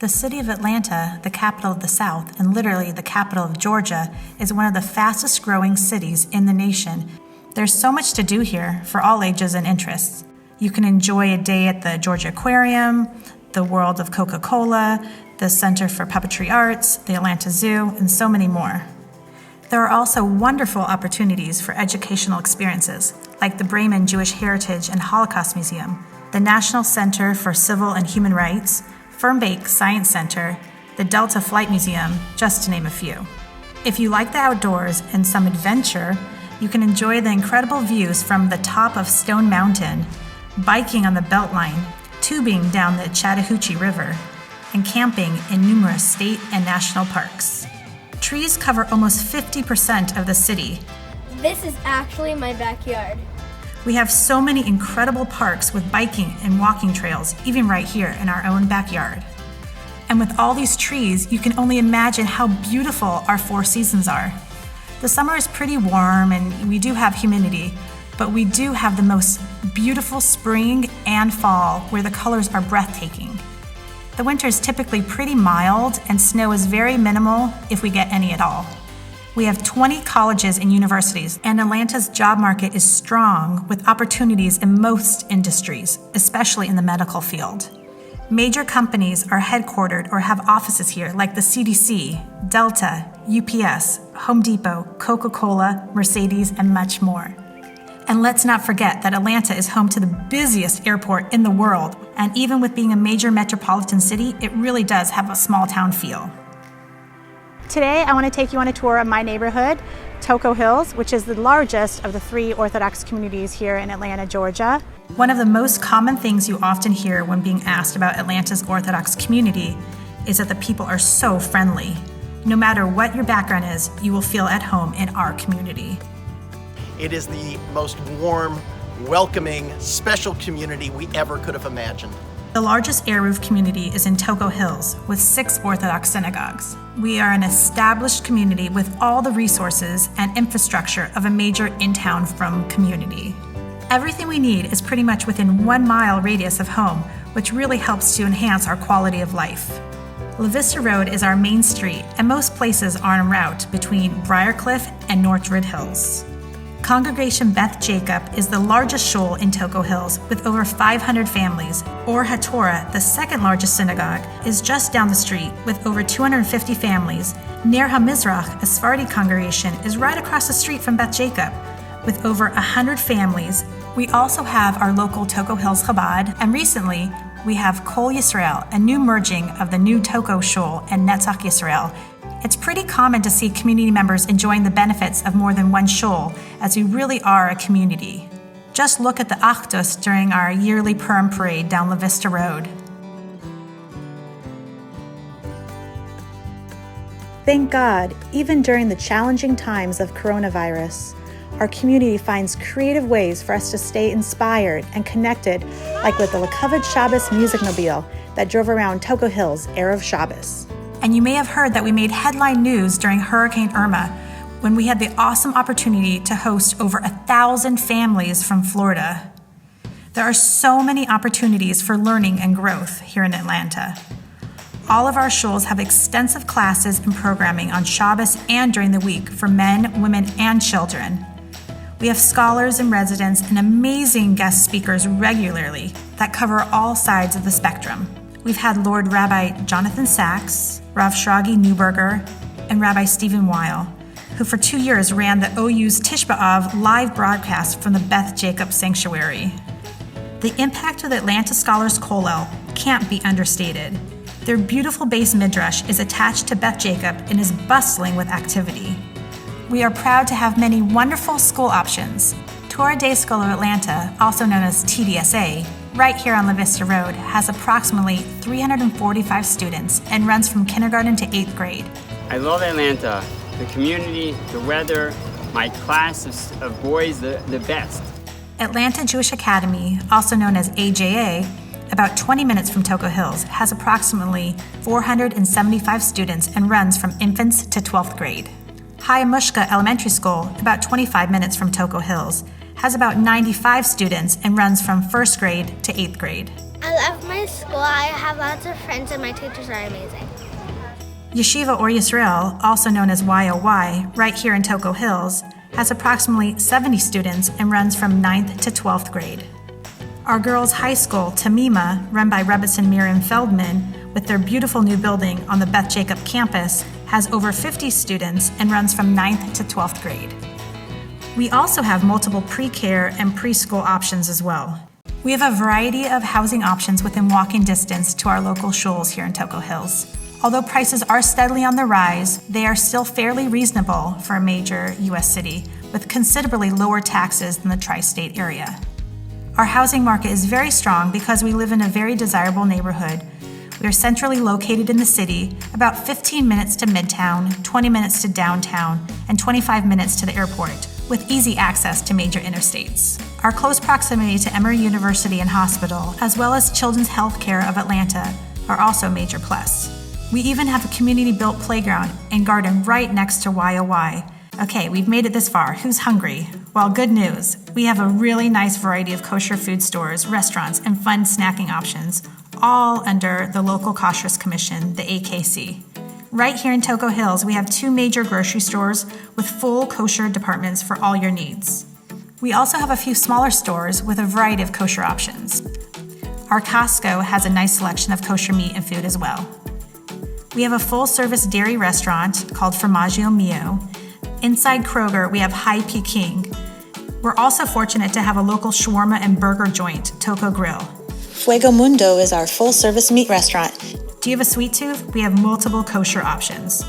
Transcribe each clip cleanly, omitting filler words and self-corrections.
The city of Atlanta, the capital of the South, and literally the capital of Georgia, is one of the fastest growing cities in the nation. There's so much to do here for all ages and interests. You can enjoy a day at the Georgia Aquarium, the World of Coca-Cola, the Center for Puppetry Arts, the Atlanta Zoo, and so many more. There are also wonderful opportunities for educational experiences, like the Bremen Jewish Heritage and Holocaust Museum, the National Center for Civil and Human Rights, Fernbake Science Center, the Delta Flight Museum, just to name a few. If you like the outdoors and some adventure, you can enjoy the incredible views from the top of Stone Mountain, biking on the Beltline, tubing down the Chattahoochee River, and camping in numerous state and national parks. Trees cover almost 50% of the city. This is actually my backyard. We have so many incredible parks with biking and walking trails, even right here in our own backyard. And with all these trees, you can only imagine how beautiful our 4 seasons are. The summer is pretty warm and we do have humidity, but we do have the most beautiful spring and fall where the colors are breathtaking. The winter is typically pretty mild and snow is very minimal if we get any at all. We have 20 colleges and universities, and Atlanta's job market is strong with opportunities in most industries, especially in the medical field. Major companies are headquartered or have offices here like the CDC, Delta, UPS, Home Depot, Coca-Cola, Mercedes, and much more. And let's not forget that Atlanta is home to the busiest airport in the world, and even with being a major metropolitan city, it really does have a small town feel. Today, I want to take you on a tour of my neighborhood, Toco Hills, which is the largest of the 3 Orthodox communities here in Atlanta, Georgia. One of the most common things you often hear when being asked about Atlanta's Orthodox community is that the people are so friendly. No matter what your background is, you will feel at home in our community. It is the most warm, welcoming, special community we ever could have imagined. The largest Eruv community is in Toco Hills, with 6 Orthodox synagogues. We are an established community with all the resources and infrastructure of a major in-town from community. Everything we need is pretty much within 1 mile radius of home, which really helps to enhance our quality of life. La Vista Road is our main street, and most places are en route between Briarcliff and Northridge Hills. Congregation Beth Jacob is the largest shul in Toco Hills with over 500 families. Or HaTorah, the second largest synagogue, is just down the street with over 250 families. Ner HaMizrach, a Sephardi congregation, is right across the street from Beth Jacob with over 100 families. We also have our local Toco Hills Chabad, and recently we have Kol Yisrael, a new merging of the new Toco Shul and Netzach Yisrael. It's pretty common to see community members enjoying the benefits of more than one shul, as we really are a community. Just look at the Achdus during our yearly Purim parade down La Vista Road. Thank God, even during the challenging times of coronavirus, our community finds creative ways for us to stay inspired and connected, like with the Lekavod Shabbos Music Mobile that drove around Toco Hills Erev Shabbos. And you may have heard that we made headline news during Hurricane Irma when we had the awesome opportunity to host over 1,000 families from Florida. There are so many opportunities for learning and growth here in Atlanta. All of our shuls have extensive classes and programming on Shabbos and during the week for men, women, and children. We have scholars and residents and amazing guest speakers regularly that cover all sides of the spectrum. We've had Lord Rabbi Jonathan Sachs, Rav Shragi Newberger, and Rabbi Stephen Weil, who for 2 years ran the OU's Tish B'Av live broadcast from the Beth Jacob Sanctuary. The impact of the Atlanta Scholars Kollel can't be understated. Their beautiful base midrash is attached to Beth Jacob and is bustling with activity. We are proud to have many wonderful school options. Torah Day School of Atlanta, also known as TDSA, right here on La Vista Road, has approximately 345 students and runs from kindergarten to 8th grade. I love Atlanta, the community, the weather, my class of boys, the best. Atlanta Jewish Academy, also known as AJA, about 20 minutes from Toco Hills, has approximately 475 students and runs from infants to 12th grade. High Mushka Elementary School, about 25 minutes from Toco Hills, has about 95 students and runs from 1st grade to 8th grade. I love my school. I have lots of friends and my teachers are amazing. Yeshiva or Yisrael, also known as YOY, right here in Toco Hills, has approximately 70 students and runs from 9th to 12th grade. Our girls' high school, Tamima, run by Rebbetzin Miriam Feldman, with their beautiful new building on the Beth Jacob campus, has over 50 students and runs from 9th to 12th grade. We also have multiple pre-care and preschool options as well. We have a variety of housing options within walking distance to our local shuls here in Toco Hills. Although prices are steadily on the rise, they are still fairly reasonable for a major U.S. city, with considerably lower taxes than the tri-state area. Our housing market is very strong because we live in a very desirable neighborhood. We are centrally located in the city, about 15 minutes to Midtown, 20 minutes to downtown, and 25 minutes to the airport, with easy access to major interstates. Our close proximity to Emory University and Hospital, as well as Children's Healthcare of Atlanta, are also major plus. We even have a community-built playground and garden right next to YOY. Okay, we've made it this far. Who's hungry? Well, good news. We have a really nice variety of kosher food stores, restaurants, and fun snacking options, all under the local Kosher Commission, the AKC. Right here in Toco Hills, we have 2 major grocery stores with full kosher departments for all your needs. We also have a few smaller stores with a variety of kosher options. Our Costco has a nice selection of kosher meat and food as well. We have a full-service dairy restaurant called Formaggio Mio. Inside Kroger, we have High Peking. We're also fortunate to have a local shawarma and burger joint, Toco Grill. Fuego Mundo is our full-service meat restaurant. Do you have a sweet tooth? We have multiple kosher options.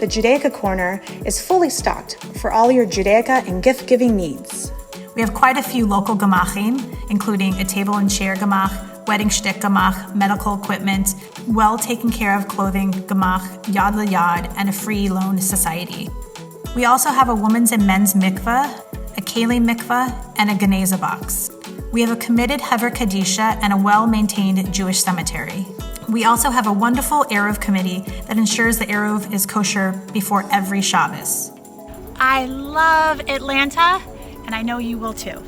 The Judaica Corner is fully stocked for all your Judaica and gift-giving needs. We have quite a few local gemachim, including a table and chair gemach, wedding shtick gemach, medical equipment, well taken care of clothing gemach, yad l'yad, and a free loan society. We also have a women's and men's mikveh, a keli mikveh, and a geneza box. We have a committed Hever Kadisha and a well-maintained Jewish cemetery. We also have a wonderful Eruv committee that ensures the Eruv is kosher before every Shabbos. I love Atlanta, and I know you will too.